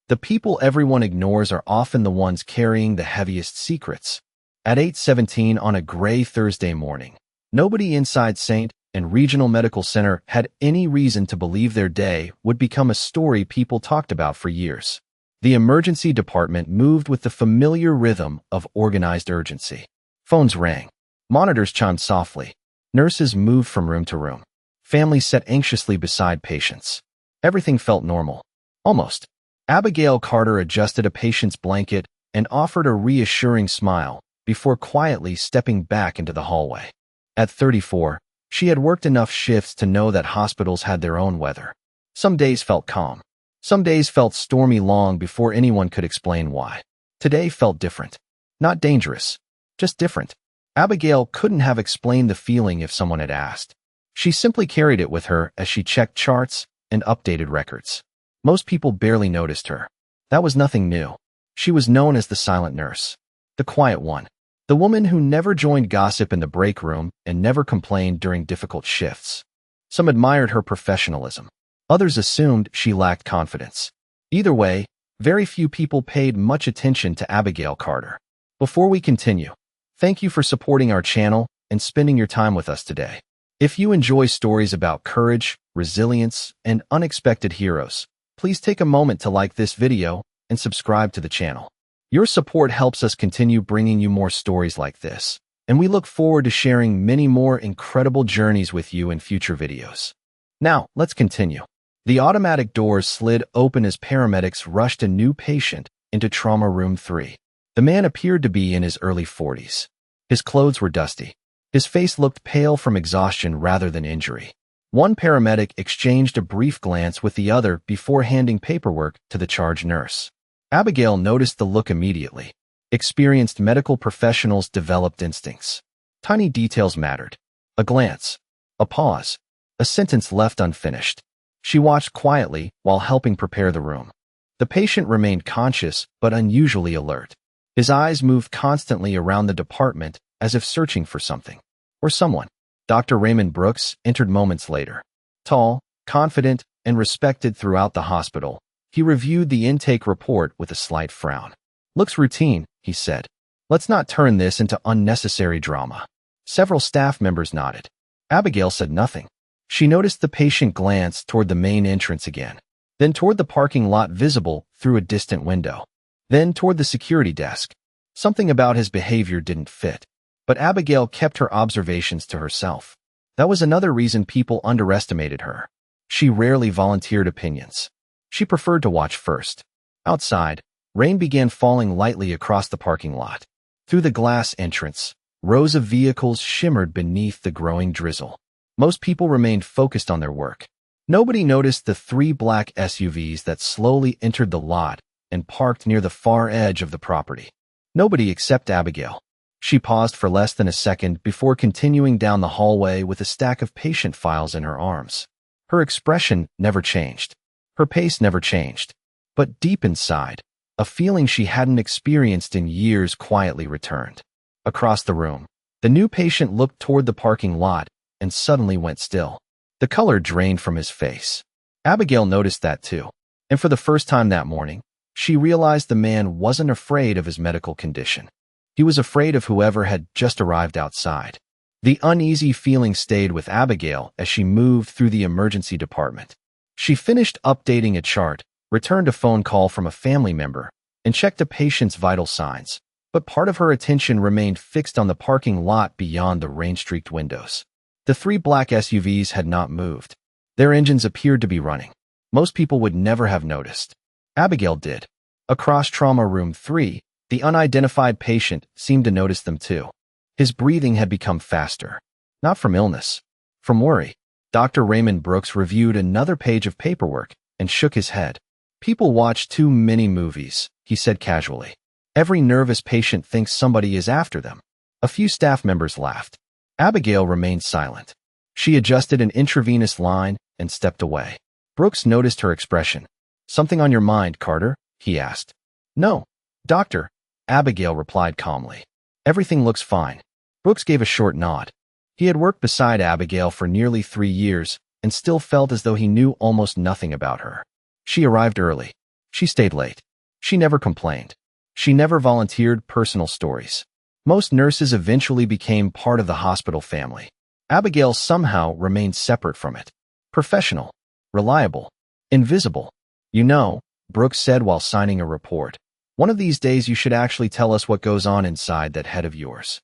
The people everyone ignores are often the ones carrying the heaviest secrets. At 8:17 on a gray Thursday morning, nobody inside St. and Regional Medical Center had any reason to believe their day would become a story people talked about for years. The emergency department moved with the familiar rhythm of organized urgency. Phones rang. Monitors chimed softly. Nurses moved from room to room. Families sat anxiously beside patients. Everything felt normal. Almost. Abigail Carter adjusted a patient's blanket and offered a reassuring smile before quietly stepping back into the hallway. At 34, she had worked enough shifts to know that hospitals had their own weather. Some days felt calm. Some days felt stormy long before anyone could explain why. Today felt different. Not dangerous, just different. Abigail couldn't have explained the feeling if someone had asked. She simply carried it with her as she checked charts and updated records. Most people barely noticed her. That was nothing new. She was known as the silent nurse, the quiet one, the woman who never joined gossip in the break room and never complained during difficult shifts. Some admired her professionalism. Others assumed she lacked confidence. Either way, very few people paid much attention to Abigail Carter. Before we continue, thank you for supporting our channel and spending your time with us today. If you enjoy stories about courage, resilience, and unexpected heroes, please take a moment to like this video and subscribe to the channel. Your support helps us continue bringing you more stories like this, and we look forward to sharing many more incredible journeys with you in future videos. Now, let's continue. The automatic doors slid open as paramedics rushed a new patient into trauma room 3. The man appeared to be in his early 40s. His clothes were dusty. His face looked pale from exhaustion rather than injury. One paramedic exchanged a brief glance with the other before handing paperwork to the charge nurse. Abigail noticed the look immediately. Experienced medical professionals developed instincts. Tiny details mattered. A glance, a pause, a sentence left unfinished. She watched quietly while helping prepare the room. The patient remained conscious but unusually alert. His eyes moved constantly around the department as if searching for something or someone. Dr. Raymond Brooks entered moments later. Tall, confident, and respected throughout the hospital, he reviewed the intake report with a slight frown. "Looks routine," he said. "Let's not turn this into unnecessary drama." Several staff members nodded. Abigail said nothing. She noticed the patient glance toward the main entrance again, then toward the parking lot visible through a distant window, then toward the security desk. Something about his behavior didn't fit, but Abigail kept her observations to herself. That was another reason people underestimated her. She rarely volunteered opinions. She preferred to watch first. Outside, rain began falling lightly across the parking lot. Through the glass entrance, rows of vehicles shimmered beneath the growing drizzle. Most people remained focused on their work. Nobody noticed the 3 black SUVs that slowly entered the lot and parked near the far edge of the property. Nobody except Abigail. She paused for less than a second before continuing down the hallway with a stack of patient files in her arms. Her expression never changed. Her pace never changed. But deep inside, a feeling she hadn't experienced in years quietly returned. Across the room, the new patient looked toward the parking lot and suddenly went still. The color drained from his face. Abigail noticed that too. And for the first time that morning, she realized the man wasn't afraid of his medical condition. He was afraid of whoever had just arrived outside. The uneasy feeling stayed with Abigail as she moved through the emergency department. She finished updating a chart, returned a phone call from a family member, and checked a patient's vital signs. But part of her attention remained fixed on the parking lot beyond the rain-streaked windows. The 3 black SUVs had not moved. Their engines appeared to be running. Most people would never have noticed. Abigail did. Across trauma room 3, the unidentified patient seemed to notice them too. His breathing had become faster. Not from illness, from worry. Dr. Raymond Brooks reviewed another page of paperwork and shook his head. "People watch too many movies," he said casually. "Every nervous patient thinks somebody is after them." A few staff members laughed. Abigail remained silent. She adjusted an intravenous line and stepped away. Brooks noticed her expression. "Something on your mind, Carter?" he asked. "No, doctor," Abigail replied calmly. "Everything looks fine." Brooks gave a short nod. He had worked beside Abigail for nearly 3 years and still felt as though he knew almost nothing about her. She arrived early. She stayed late. She never complained. She never volunteered personal stories. Most nurses eventually became part of the hospital family. Abigail somehow remained separate from it. Professional, reliable, invisible. You know, Brooks said while signing a report, one of these days you should actually tell us what goes on inside that head of yours.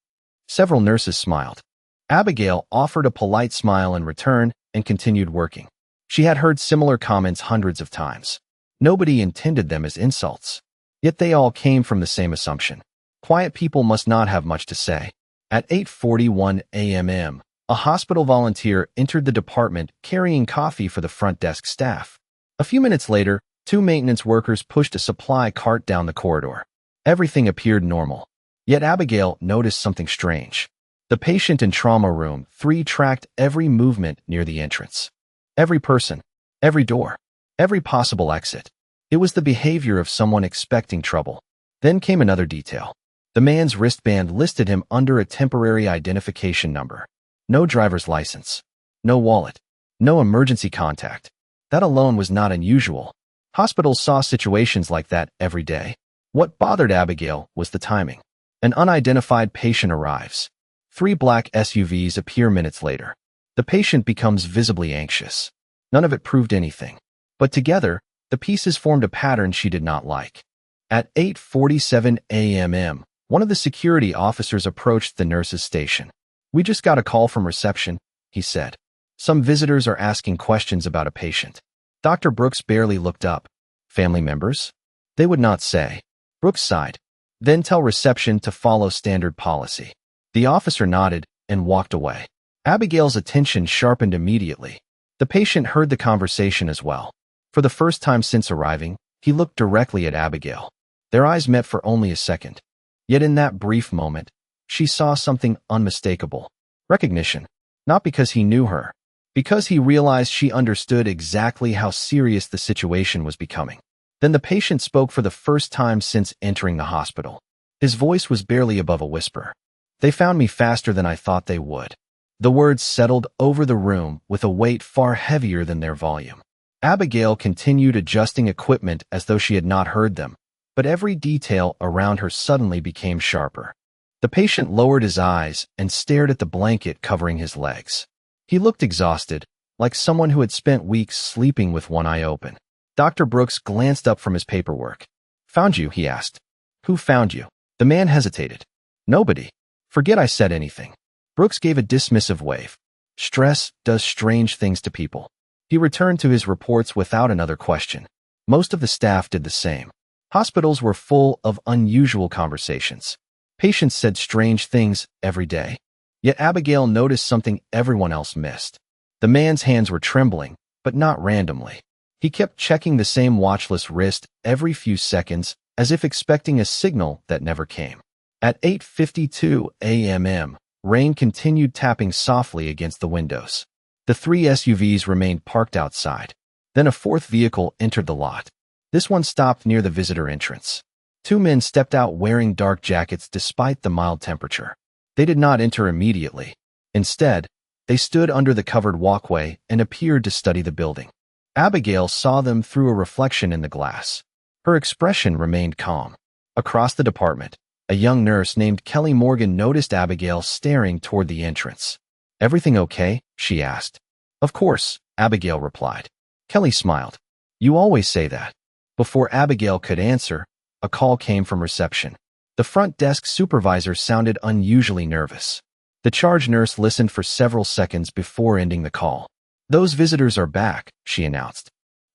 Several nurses smiled. Abigail offered a polite smile in return and continued working. She had heard similar comments hundreds of times. Nobody intended them as insults. Yet they all came from the same assumption. Quiet people must not have much to say. At 8:41 a.m., a hospital volunteer entered the department carrying coffee for the front desk staff. A few minutes later, two maintenance workers pushed a supply cart down the corridor. Everything appeared normal. Yet Abigail noticed something strange. The patient in trauma room 3 tracked every movement near the entrance. Every person, every door, every possible exit. It was the behavior of someone expecting trouble. Then came another detail. The man's wristband listed him under a temporary identification number. No driver's license. No wallet. No emergency contact. That alone was not unusual. Hospitals saw situations like that every day. What bothered Abigail was the timing. An unidentified patient arrives. 3 black SUVs appear minutes later. The patient becomes visibly anxious. None of it proved anything. But together, the pieces formed a pattern she did not like. At 8:47 a.m., one of the security officers approached the nurse's station. "We just got a call from reception," he said. "Some visitors are asking questions about a patient." Dr. Brooks barely looked up. "Family members?" "They would not say." Brooks sighed. "Then tell reception to follow standard policy." The officer nodded and walked away. Abigail's attention sharpened immediately. The patient heard the conversation as well. For the first time since arriving, he looked directly at Abigail. Their eyes met for only a second. Yet in that brief moment, she saw something unmistakable. Recognition. Not because he knew her, because he realized she understood exactly how serious the situation was becoming. Then the patient spoke for the first time since entering the hospital. His voice was barely above a whisper. "They found me faster than I thought they would." The words settled over the room with a weight far heavier than their volume. Abigail continued adjusting equipment as though she had not heard them, but every detail around her suddenly became sharper. The patient lowered his eyes and stared at the blanket covering his legs. He looked exhausted, like someone who had spent weeks sleeping with one eye open. Dr. Brooks glanced up from his paperwork. "Found you?" he asked. "Who found you?" The man hesitated. "Nobody. Forget I said anything." Brooks gave a dismissive wave. Stress does strange things to people. He returned to his reports without another question. Most of the staff did the same. Hospitals were full of unusual conversations. Patients said strange things every day. Yet Abigail noticed something everyone else missed. The man's hands were trembling, but not randomly. He kept checking the same watchless wrist every few seconds, as if expecting a signal that never came. At 8:52 a.m., rain continued tapping softly against the windows. The 3 SUVs remained parked outside. Then a 4th vehicle entered the lot. This one stopped near the visitor entrance. 2 men stepped out wearing dark jackets despite the mild temperature. They did not enter immediately. Instead, they stood under the covered walkway and appeared to study the building. Abigail saw them through a reflection in the glass. Her expression remained calm. Across the department, a young nurse named Kelly Morgan noticed Abigail staring toward the entrance. "Everything okay?" she asked. "Of course," Abigail replied. Kelly smiled. "You always say that." Before Abigail could answer, a call came from reception. The front desk supervisor sounded unusually nervous. The charge nurse listened for several seconds before ending the call. "Those visitors are back," she announced.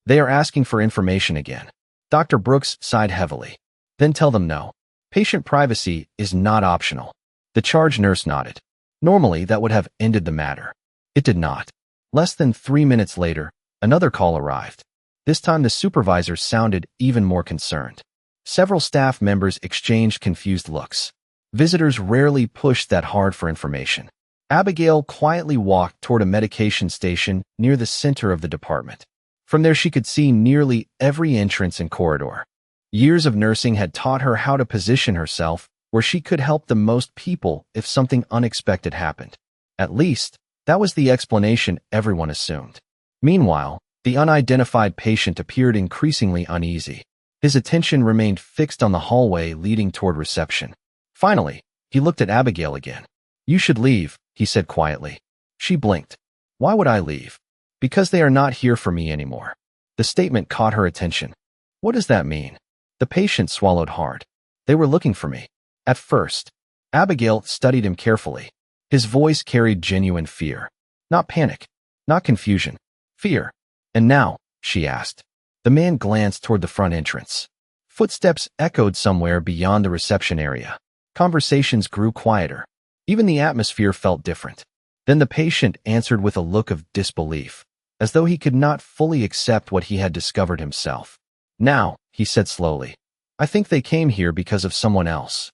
"They are asking for information again." Dr. Brooks sighed heavily. "Then tell them no. Patient privacy is not optional." The charge nurse nodded. Normally, that would have ended the matter. It did not. Less than 3 minutes later, another call arrived. This time the supervisor sounded even more concerned. Several staff members exchanged confused looks. Visitors rarely pushed that hard for information. Abigail quietly walked toward a medication station near the center of the department. From there she could see nearly every entrance and corridor. Years of nursing had taught her how to position herself where she could help the most people if something unexpected happened. At least, that was the explanation everyone assumed. Meanwhile, the unidentified patient appeared increasingly uneasy. His attention remained fixed on the hallway leading toward reception. Finally, he looked at Abigail again. "You should leave," he said quietly. She blinked. "Why would I leave?" "Because they are not here for me anymore." The statement caught her attention. "What does that mean?" The patient swallowed hard. "They were looking for me." At first, Abigail studied him carefully. His voice carried genuine fear. Not panic, not confusion, fear. "And now?" she asked. The man glanced toward the front entrance. Footsteps echoed somewhere beyond the reception area. Conversations grew quieter. Even the atmosphere felt different. Then the patient answered with a look of disbelief, as though he could not fully accept what he had discovered himself. "Now," he said slowly, "I think they came here because of someone else."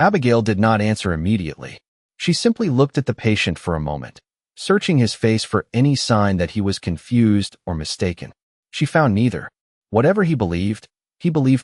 Abigail did not answer immediately. She simply looked at the patient for a moment, searching his face for any sign that he was confused or mistaken. She found neither. Whatever he believed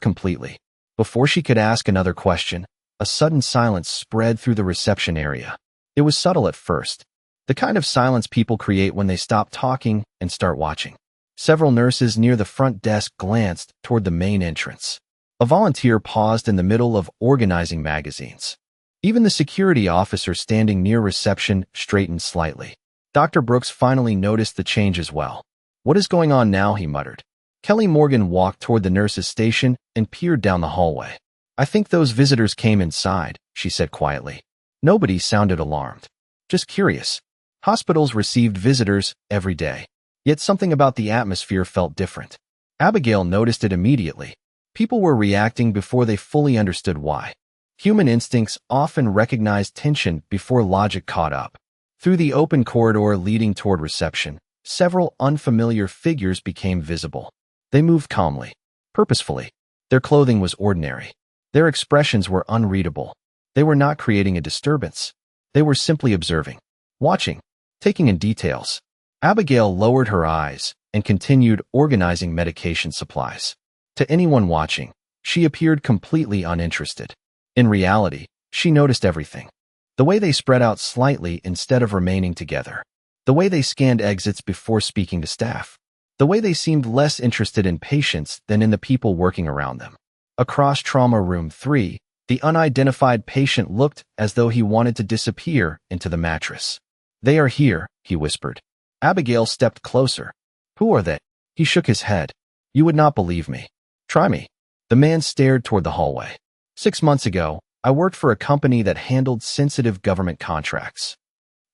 completely. Before she could ask another question, a sudden silence spread through the reception area. It was subtle at first, the kind of silence people create when they stop talking and start watching. Several nurses near the front desk glanced toward the main entrance. A volunteer paused in the middle of organizing magazines. Even the security officer standing near reception straightened slightly. Dr. Brooks finally noticed the change as well. "What is going on now?" he muttered. Kelly Morgan walked toward the nurse's station and peered down the hallway. "I think those visitors came inside," she said quietly. Nobody sounded alarmed. Just curious. Hospitals received visitors every day. Yet something about the atmosphere felt different. Abigail noticed it immediately. People were reacting before they fully understood why. Human instincts often recognized tension before logic caught up. Through the open corridor leading toward reception, several unfamiliar figures became visible. They moved calmly, purposefully. Their clothing was ordinary. Their expressions were unreadable. They were not creating a disturbance. They were simply observing, watching, taking in details. Abigail lowered her eyes and continued organizing medication supplies. To anyone watching, she appeared completely uninterested. In reality, she noticed everything. The way they spread out slightly instead of remaining together. The way they scanned exits before speaking to staff. The way they seemed less interested in patients than in the people working around them. Across trauma room 3, the unidentified patient looked as though he wanted to disappear into the mattress. "They are here," he whispered. Abigail stepped closer. "Who are they?" He shook his head. "You would not believe me. Try me." The man stared toward the hallway. 6 months ago, I worked for a company that handled sensitive government contracts."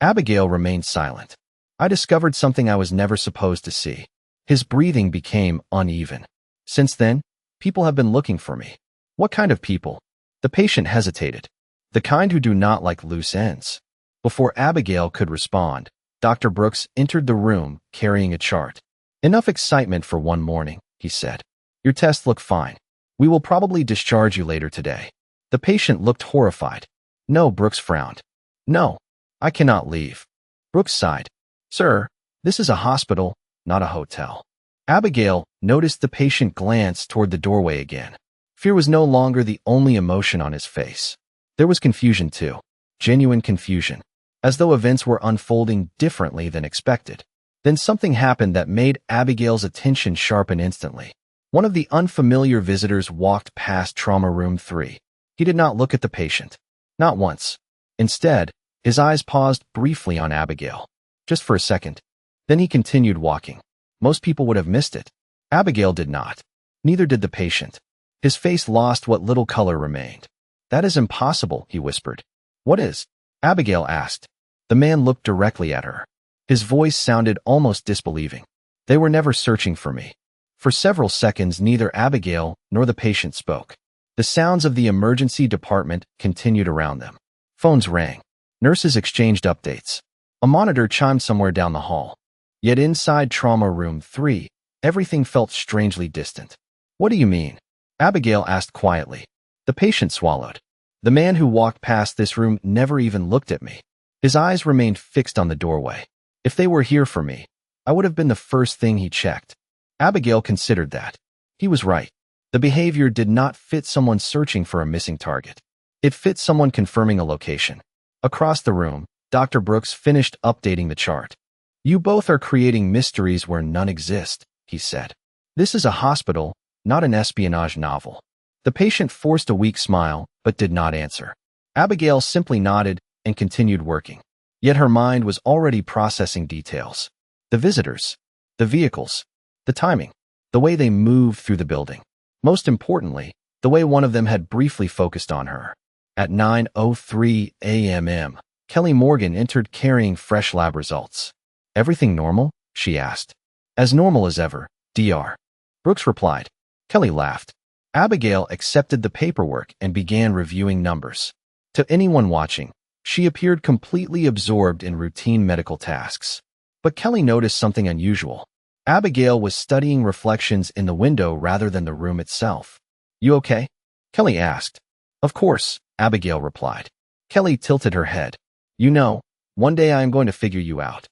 Abigail remained silent. "I discovered something I was never supposed to see." His breathing became uneven. "Since then, people have been looking for me." "What kind of people?" The patient hesitated. "The kind who do not like loose ends." Before Abigail could respond, Dr. Brooks entered the room carrying a chart. "Enough excitement for one morning," he said. "Your tests look fine. We will probably discharge you later today." The patient looked horrified. "No," Brooks frowned. "No, I cannot leave." Brooks sighed. "Sir, this is a hospital, not a hotel." Abigail noticed the patient glance toward the doorway again. Fear was no longer the only emotion on his face. There was confusion too. Genuine confusion. As though events were unfolding differently than expected. Then something happened that made Abigail's attention sharpen instantly. One of the unfamiliar visitors walked past trauma room 3. He did not look at the patient. Not once. Instead, his eyes paused briefly on Abigail. Just for a second. Then he continued walking. Most people would have missed it. Abigail did not. Neither did the patient. His face lost what little color remained. "That is impossible," he whispered. "What is?" Abigail asked. The man looked directly at her. His voice sounded almost disbelieving. "They were never searching for me." For several seconds, neither Abigail nor the patient spoke. The sounds of the emergency department continued around them. Phones rang. Nurses exchanged updates. A monitor chimed somewhere down the hall. Yet inside trauma room 3, everything felt strangely distant. "What do you mean?" Abigail asked quietly. The patient swallowed. "The man who walked past this room never even looked at me. His eyes remained fixed on the doorway. If they were here for me, I would have been the first thing he checked." Abigail considered that. He was right. The behavior did not fit someone searching for a missing target. It fit someone confirming a location. Across the room, Dr. Brooks finished updating the chart. "You both are creating mysteries where none exist," he said. "This is a hospital, not an espionage novel. The patient forced a weak smile, but did not answer. Abigail simply nodded and continued working. Yet her mind was already processing details. The visitors, the vehicles, the timing, the way they moved through the building. Most importantly, the way one of them had briefly focused on her. At 9:03 a.m., Kelly Morgan entered carrying fresh lab results. "Everything normal?" she asked. "As normal as ever, Dr. Brooks replied. Kelly laughed. Abigail accepted the paperwork and began reviewing numbers. To anyone watching, she appeared completely absorbed in routine medical tasks. But Kelly noticed something unusual. Abigail was studying reflections in the window rather than the room itself. "You okay?" Kelly asked. "Of course," Abigail replied. Kelly tilted her head. "You know, one day I am going to figure you out."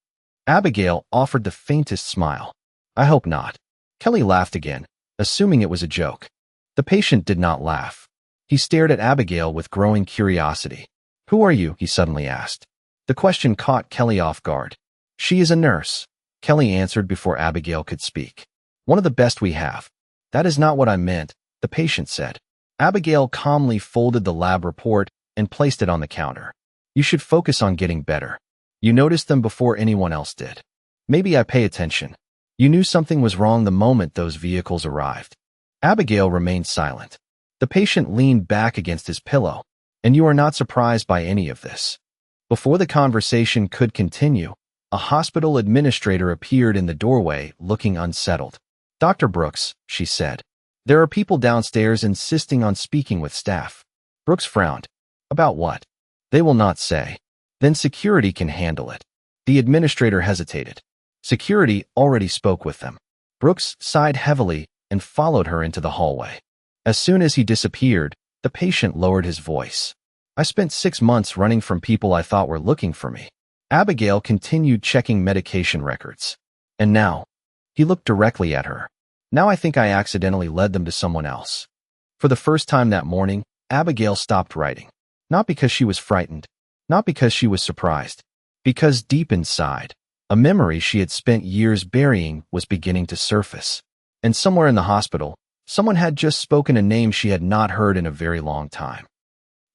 Abigail offered the faintest smile. "I hope not." Kelly laughed again, assuming it was a joke. The patient did not laugh. He stared at Abigail with growing curiosity. "Who are you?" he suddenly asked. The question caught Kelly off guard. "She is a nurse," Kelly answered before Abigail could speak. "One of the best we have." "That is not what I meant," the patient said. Abigail calmly folded the lab report and placed it on the counter. "You should focus on getting better. You noticed them before anyone else did. Maybe I pay attention. You knew something was wrong the moment those vehicles arrived." Abigail remained silent. The patient leaned back against his pillow. "And you are not surprised by any of this." Before the conversation could continue, a hospital administrator appeared in the doorway, looking unsettled. "Dr. Brooks," she said, "there are people downstairs insisting on speaking with staff." Brooks frowned. "About what?" "They will not say." "Then security can handle it." The administrator hesitated. Security already spoke with them. Brooks sighed heavily and followed her into the hallway. As soon as he disappeared, the patient lowered his voice. "I spent 6 months running from people I thought were looking for me." Abigail continued checking medication records. "And now?" He looked directly at her. "Now I think I accidentally led them to someone else." For the first time that morning, Abigail stopped writing. Not because she was frightened, not because she was surprised, because deep inside, a memory she had spent years burying was beginning to surface. And somewhere in the hospital, someone had just spoken a name she had not heard in a very long time.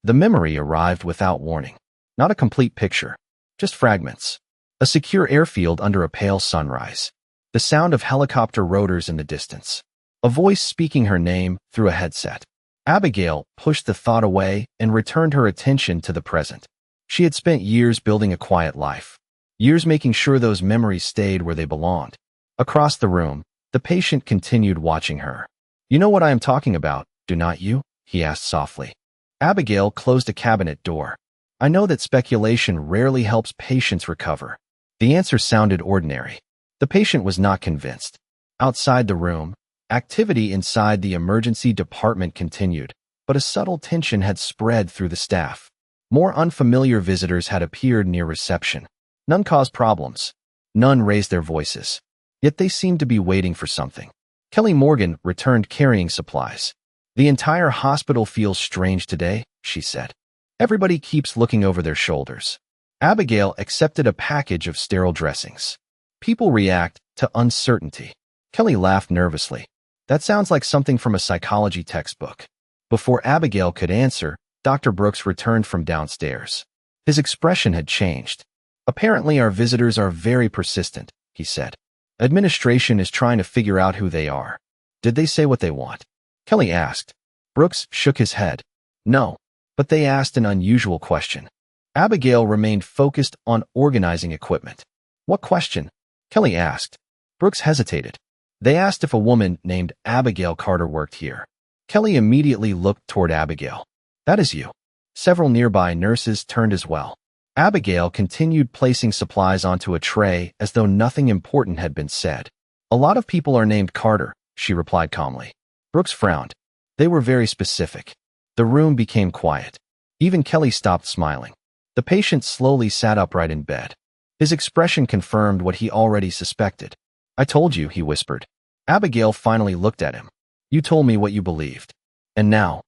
The memory arrived without warning. Not a complete picture, just fragments. A secure airfield under a pale sunrise. The sound of helicopter rotors in the distance. A voice speaking her name through a headset. Abigail pushed the thought away and returned her attention to the present. She had spent years building a quiet life. Years making sure those memories stayed where they belonged. Across the room, the patient continued watching her. "You know what I am talking about, do not you?" he asked softly. Abigail closed a cabinet door. "I know that speculation rarely helps patients recover." The answer sounded ordinary. The patient was not convinced. Outside the room, activity inside the emergency department continued, but a subtle tension had spread through the staff. More unfamiliar visitors had appeared near reception. None caused problems. None raised their voices. Yet they seemed to be waiting for something. Kelly Morgan returned carrying supplies. "The entire hospital feels strange today," she said. "Everybody keeps looking over their shoulders." Abigail accepted a package of sterile dressings. "People react to uncertainty." Kelly laughed nervously. "That sounds like something from a psychology textbook." Before Abigail could answer, Dr. Brooks returned from downstairs. His expression had changed. "Apparently our visitors are very persistent," he said. "Administration is trying to figure out who they are." "Did they say what they want?" Kelly asked. Brooks shook his head. "No, but they asked an unusual question." Abigail remained focused on organizing equipment. "What question?" Kelly asked. Brooks hesitated. "They asked if a woman named Abigail Carter worked here." Kelly immediately looked toward Abigail. "That is you." Several nearby nurses turned as well. Abigail continued placing supplies onto a tray as though nothing important had been said. "A lot of people are named Carter," she replied calmly. Brooks frowned. They were very specific. The room became quiet. Even Kelly stopped smiling. The patient slowly sat upright in bed. His expression confirmed what he already suspected. "I told you," he whispered. Abigail finally looked at him. "You told me what you believed." "And now?"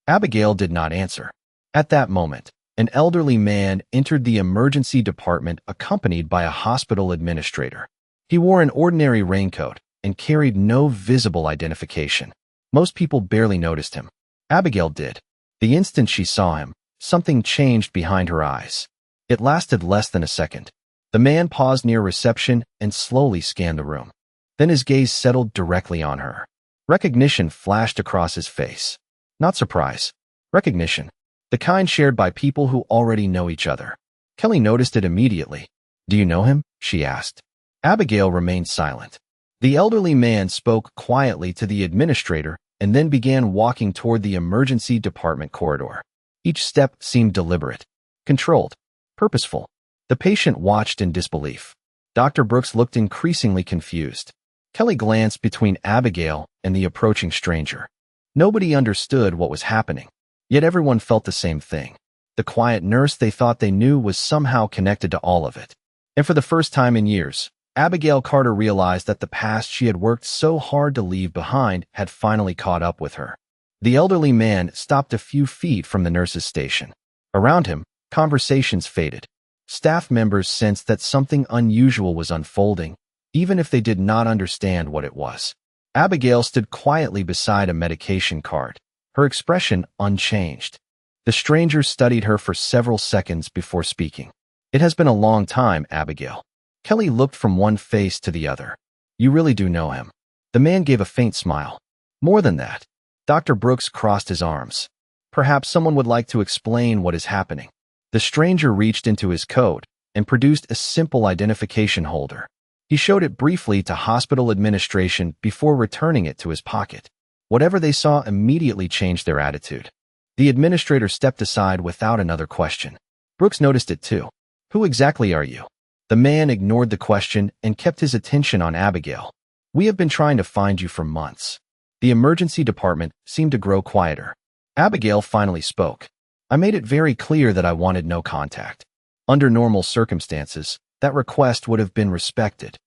Abigail did not answer. At that moment, an elderly man entered the emergency department accompanied by a hospital administrator. He wore an ordinary raincoat and carried no visible identification. Most people barely noticed him. Abigail did. The instant she saw him, something changed behind her eyes. It lasted less than a second. The man paused near reception and slowly scanned the room. Then his gaze settled directly on her. Recognition flashed across his face. Not surprise. Recognition. The kind shared by people who already know each other. Kelly noticed it immediately. "Do you know him?" she asked. Abigail remained silent. The elderly man spoke quietly to the administrator and then began walking toward the emergency department corridor. Each step seemed deliberate, controlled, purposeful. The patient watched in disbelief. Dr. Brooks looked increasingly confused. Kelly glanced between Abigail and the approaching stranger. Nobody understood what was happening, yet everyone felt the same thing. The quiet nurse they thought they knew was somehow connected to all of it. And for the first time in years, Abigail Carter realized that the past she had worked so hard to leave behind had finally caught up with her. The elderly man stopped a few feet from the nurse's station. Around him, conversations faded. Staff members sensed that something unusual was unfolding, even if they did not understand what it was. Abigail stood quietly beside a medication cart, her expression unchanged. The stranger studied her for several seconds before speaking. "It has been a long time, Abigail." Kelly looked from one face to the other. "You really do know him." The man gave a faint smile. "More than that." Dr. Brooks crossed his arms. "Perhaps someone would like to explain what is happening." The stranger reached into his coat and produced a simple identification holder. He showed it briefly to hospital administration before returning it to his pocket. Whatever they saw immediately changed their attitude. The administrator stepped aside without another question. Brooks noticed it too. "Who exactly are you?" The man ignored the question and kept his attention on Abigail. "We have been trying to find you for months." The emergency department seemed to grow quieter. Abigail finally spoke. "I made it very clear that I wanted no contact. Under normal circumstances, that request would have been respected."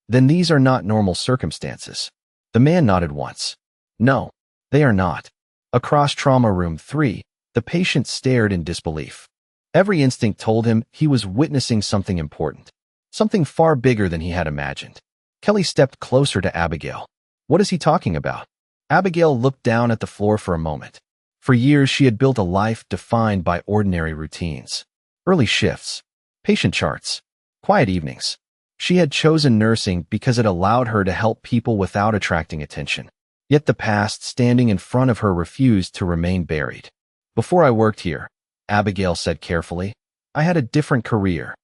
"Then these are not normal circumstances." The man nodded once. "No, they are not." Across trauma room 3, the patient stared in disbelief. Every instinct told him he was witnessing something important, something far bigger than he had imagined. Kelly stepped closer to Abigail. "What is he talking about?" Abigail looked down at the floor for a moment. For years, she had built a life defined by ordinary routines. Early shifts, patient charts, quiet evenings. She had chosen nursing because it allowed her to help people without attracting attention. Yet the past standing in front of her refused to remain buried. "Before I worked here," Abigail said carefully, "I had a different career."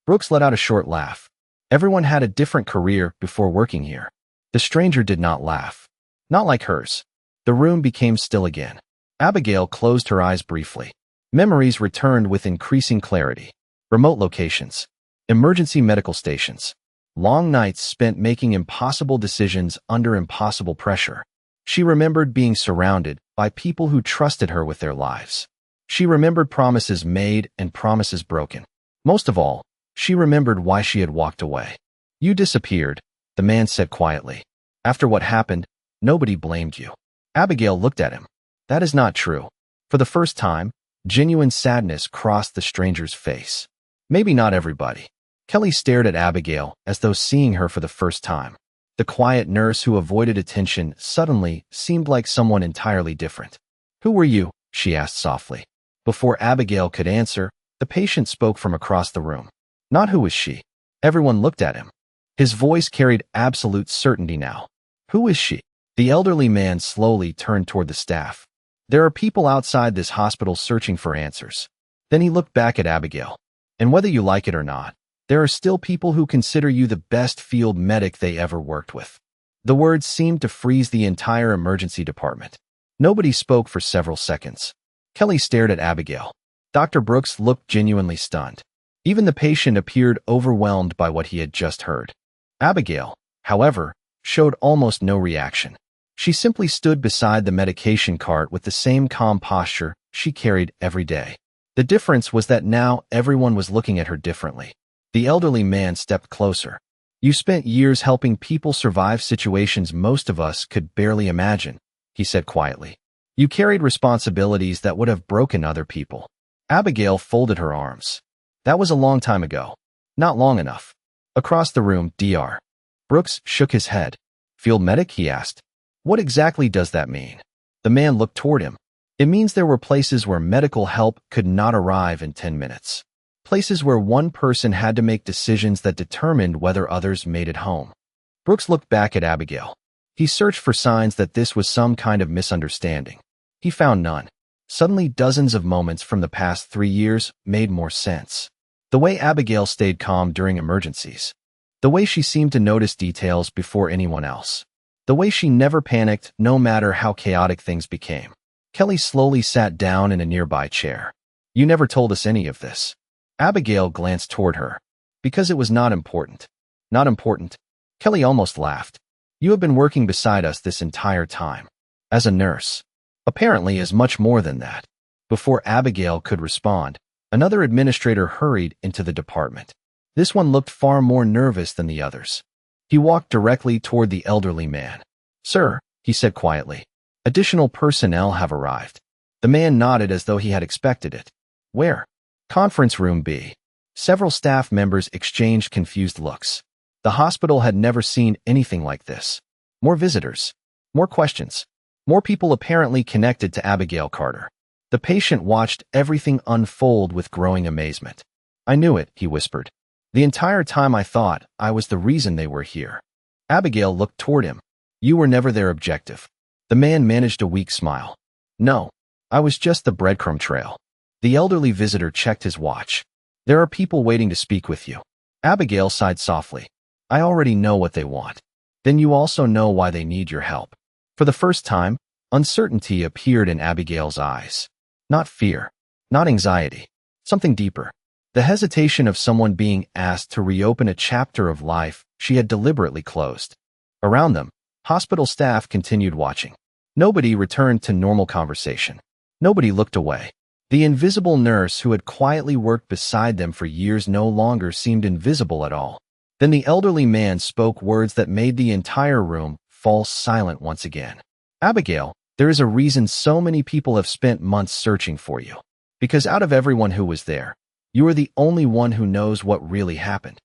Brooks let out a short laugh. Everyone had a different career before working here. The stranger did not laugh. Not like hers. The room became still again. Abigail closed her eyes briefly. Memories returned with increasing clarity. Remote locations. Emergency medical stations. Long nights spent making impossible decisions under impossible pressure. She remembered being surrounded by people who trusted her with their lives. She remembered promises made and promises broken. Most of all, she remembered why she had walked away. "You disappeared," the man said quietly. "After what happened, nobody blamed you." Abigail looked at him. "That is not true." For the first time, genuine sadness crossed the stranger's face. "Maybe not everybody." Kelly stared at Abigail as though seeing her for the first time. The quiet nurse who avoided attention suddenly seemed like someone entirely different. "Who were you?" she asked softly. Before Abigail could answer, the patient spoke from across the room. Not who was she. Everyone looked at him. His voice carried absolute certainty now. "Who is she?" The elderly man slowly turned toward the staff. "There are people outside this hospital searching for answers." Then he looked back at Abigail. "And whether you like it or not, there are still people who consider you the best field medic they ever worked with." The words seemed to freeze the entire emergency department. Nobody spoke for several seconds. Kelly stared at Abigail. Dr. Brooks looked genuinely stunned. Even the patient appeared overwhelmed by what he had just heard. Abigail, however, showed almost no reaction. She simply stood beside the medication cart with the same calm posture she carried every day. The difference was that now everyone was looking at her differently. The elderly man stepped closer. "You spent years helping people survive situations most of us could barely imagine," he said quietly. "You carried responsibilities that would have broken other people." Abigail folded her arms. "That was a long time ago. Not long enough." Across the room, Dr. Brooks shook his head. "Field medic?" he asked. What exactly does that mean? The man looked toward him. It means there were places where medical help could not arrive in 10 minutes. Places where one person had to make decisions that determined whether others made it home. Brooks looked back at Abigail. He searched for signs that this was some kind of misunderstanding. He found none. Suddenly, dozens of moments from the past 3 years made more sense. The way Abigail stayed calm during emergencies. The way she seemed to notice details before anyone else. The way she never panicked, no matter how chaotic things became. Kelly slowly sat down in a nearby chair. You never told us any of this. Abigail glanced toward her. Because it was not important. Not important. Kelly almost laughed. You have been working beside us this entire time. As a nurse. Apparently as much more than that. Before Abigail could respond, another administrator hurried into the department. This one looked far more nervous than the others. He walked directly toward the elderly man. Sir, he said quietly, additional personnel have arrived. The man nodded as though he had expected it. Where? Conference room B. Several staff members exchanged confused looks. The hospital had never seen anything like this. More visitors. More questions. More people apparently connected to Abigail Carter. The patient watched everything unfold with growing amazement. I knew it, he whispered. The entire time I thought I was the reason they were here. Abigail looked toward him. You were never their objective. The man managed a weak smile. No, I was just the breadcrumb trail. The elderly visitor checked his watch. There are people waiting to speak with you. Abigail sighed softly. I already know what they want. Then you also know why they need your help. For the first time, uncertainty appeared in Abigail's eyes. Not fear. Not anxiety. Something deeper. The hesitation of someone being asked to reopen a chapter of life she had deliberately closed. Around them, hospital staff continued watching. Nobody returned to normal conversation. Nobody looked away. The invisible nurse who had quietly worked beside them for years no longer seemed invisible at all. Then the elderly man spoke words that made the entire room fall silent once again. Abigail, there is a reason so many people have spent months searching for you. Because out of everyone who was there, you are the only one who knows what really happened.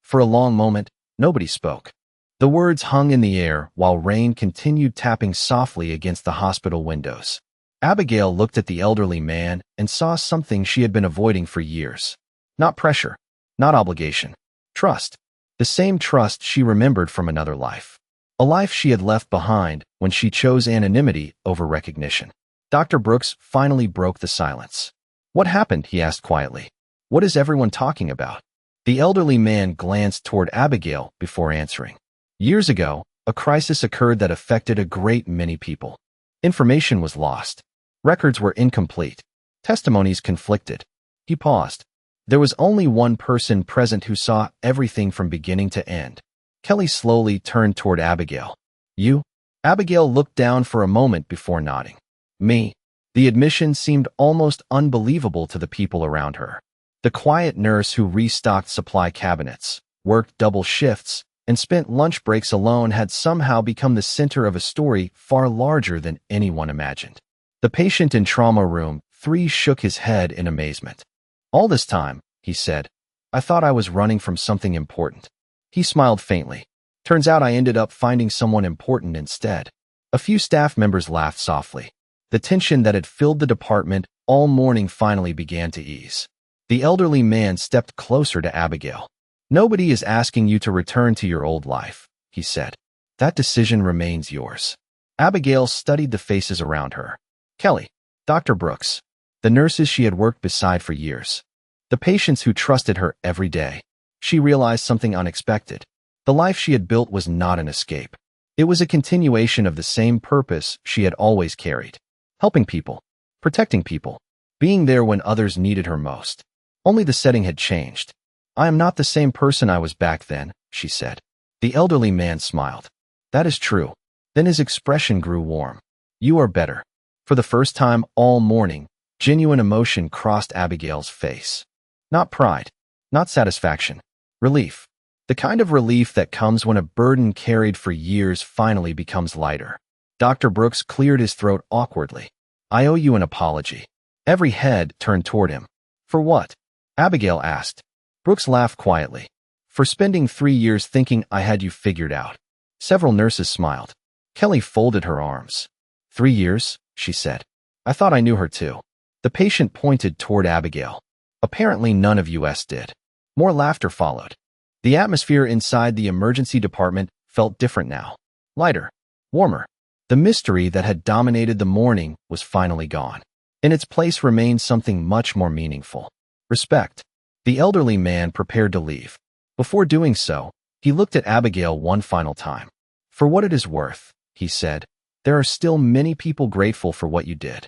For a long moment, nobody spoke. The words hung in the air while rain continued tapping softly against the hospital windows. Abigail looked at the elderly man and saw something she had been avoiding for years. Not pressure, not obligation. Trust. The same trust she remembered from another life. A life she had left behind when she chose anonymity over recognition. Dr. Brooks finally broke the silence. What happened? He asked quietly. What is everyone talking about? The elderly man glanced toward Abigail before answering. Years ago, a crisis occurred that affected a great many people. Information was lost. Records were incomplete. Testimonies conflicted. He paused. There was only one person present who saw everything from beginning to end. Kelly slowly turned toward Abigail. You? Abigail looked down for a moment before nodding. Me. The admission seemed almost unbelievable to the people around her. The quiet nurse who restocked supply cabinets, worked double shifts, and spent lunch breaks alone had somehow become the center of a story far larger than anyone imagined. The patient in trauma room 3 shook his head in amazement. All this time, he said, I thought I was running from something important. He smiled faintly. Turns out I ended up finding someone important instead. A few staff members laughed softly. The tension that had filled the department all morning finally began to ease. The elderly man stepped closer to Abigail. Nobody is asking you to return to your old life, he said. That decision remains yours. Abigail studied the faces around her. Kelly, Dr. Brooks, the nurses she had worked beside for years, the patients who trusted her every day. She realized something unexpected. The life she had built was not an escape. It was a continuation of the same purpose she had always carried. Helping people, protecting people, being there when others needed her most. Only the setting had changed. I am not the same person I was back then, she said. The elderly man smiled. That is true. Then his expression grew warm. You are better. For the first time all morning, genuine emotion crossed Abigail's face. Not pride, not satisfaction, relief. The kind of relief that comes when a burden carried for years finally becomes lighter. Dr. Brooks cleared his throat awkwardly. I owe you an apology. Every head turned toward him. For what? Abigail asked. Brooks laughed quietly. For spending 3 years thinking I had you figured out. Several nurses smiled. Kelly folded her arms. 3 years, she said. I thought I knew her too. The patient pointed toward Abigail. Apparently none of us did. More laughter followed. The atmosphere inside the emergency department felt different now. Lighter, warmer. The mystery that had dominated the morning was finally gone. In its place remained something much more meaningful. Respect. The elderly man prepared to leave. Before doing so, he looked at Abigail one final time. For what it is worth, he said, there are still many people grateful for what you did.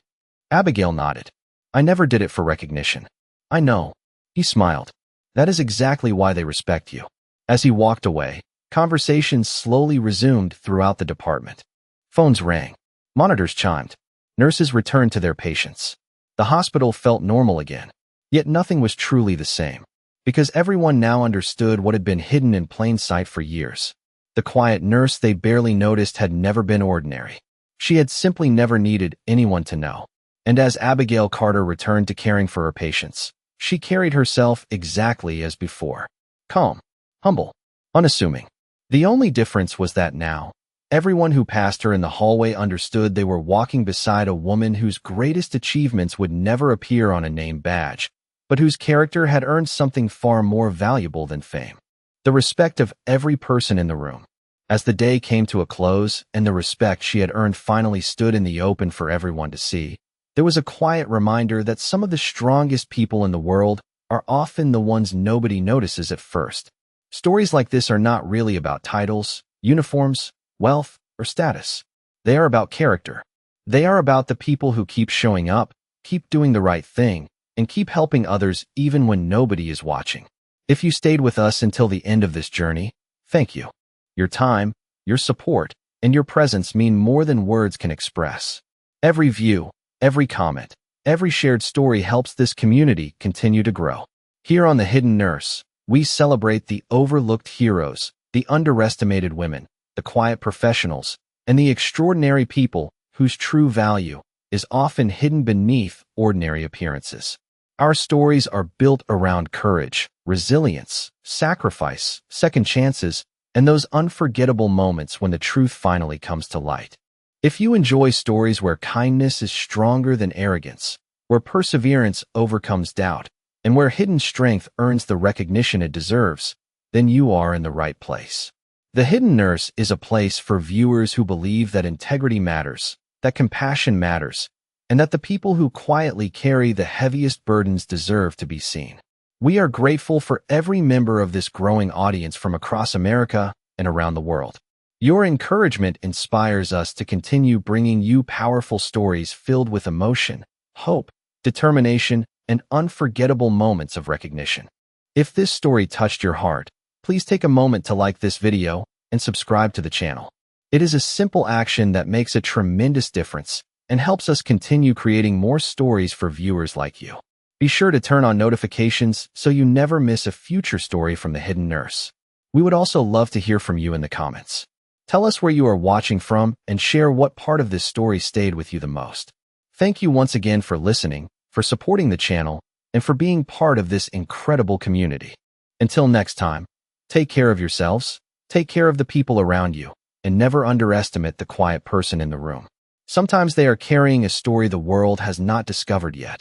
Abigail nodded. I never did it for recognition. I know. He smiled. That is exactly why they respect you. As he walked away, conversations slowly resumed throughout the department. Phones rang. Monitors chimed. Nurses returned to their patients. The hospital felt normal again. Yet nothing was truly the same. Because everyone now understood what had been hidden in plain sight for years. The quiet nurse they barely noticed had never been ordinary. She had simply never needed anyone to know. And as Abigail Carter returned to caring for her patients, she carried herself exactly as before. Calm, humble, unassuming. The only difference was that now, everyone who passed her in the hallway understood they were walking beside a woman whose greatest achievements would never appear on a name badge, but whose character had earned something far more valuable than fame. The respect of every person in the room. As the day came to a close and the respect she had earned finally stood in the open for everyone to see, there was a quiet reminder that some of the strongest people in the world are often the ones nobody notices at first. Stories like this are not really about titles, uniforms, wealth, or status. They are about character. They are about the people who keep showing up, keep doing the right thing, and keep helping others even when nobody is watching. If you stayed with us until the end of this journey, thank you. Your time, your support, and your presence mean more than words can express. Every view, every comment, every shared story helps this community continue to grow. Here on The Hidden Nurse, we celebrate the overlooked heroes, the underestimated women, the quiet professionals, and the extraordinary people whose true value is often hidden beneath ordinary appearances. Our stories are built around courage, resilience, sacrifice, second chances, and those unforgettable moments when the truth finally comes to light. If you enjoy stories where kindness is stronger than arrogance, where perseverance overcomes doubt, and where hidden strength earns the recognition it deserves, then you are in the right place. The Hidden Nurse is a place for viewers who believe that integrity matters, that compassion matters, and that the people who quietly carry the heaviest burdens deserve to be seen. We are grateful for every member of this growing audience from across America and around the world. Your encouragement inspires us to continue bringing you powerful stories filled with emotion, hope, determination, and unforgettable moments of recognition. If this story touched your heart, please take a moment to like this video and subscribe to the channel. It is a simple action that makes a tremendous difference and helps us continue creating more stories for viewers like you. Be sure to turn on notifications so you never miss a future story from The Hidden Nurse. We would also love to hear from you in the comments. Tell us where you are watching from and share what part of this story stayed with you the most. Thank you once again for listening, for supporting the channel, and for being part of this incredible community. Until next time, take care of yourselves, take care of the people around you, and never underestimate the quiet person in the room. Sometimes they are carrying a story the world has not discovered yet.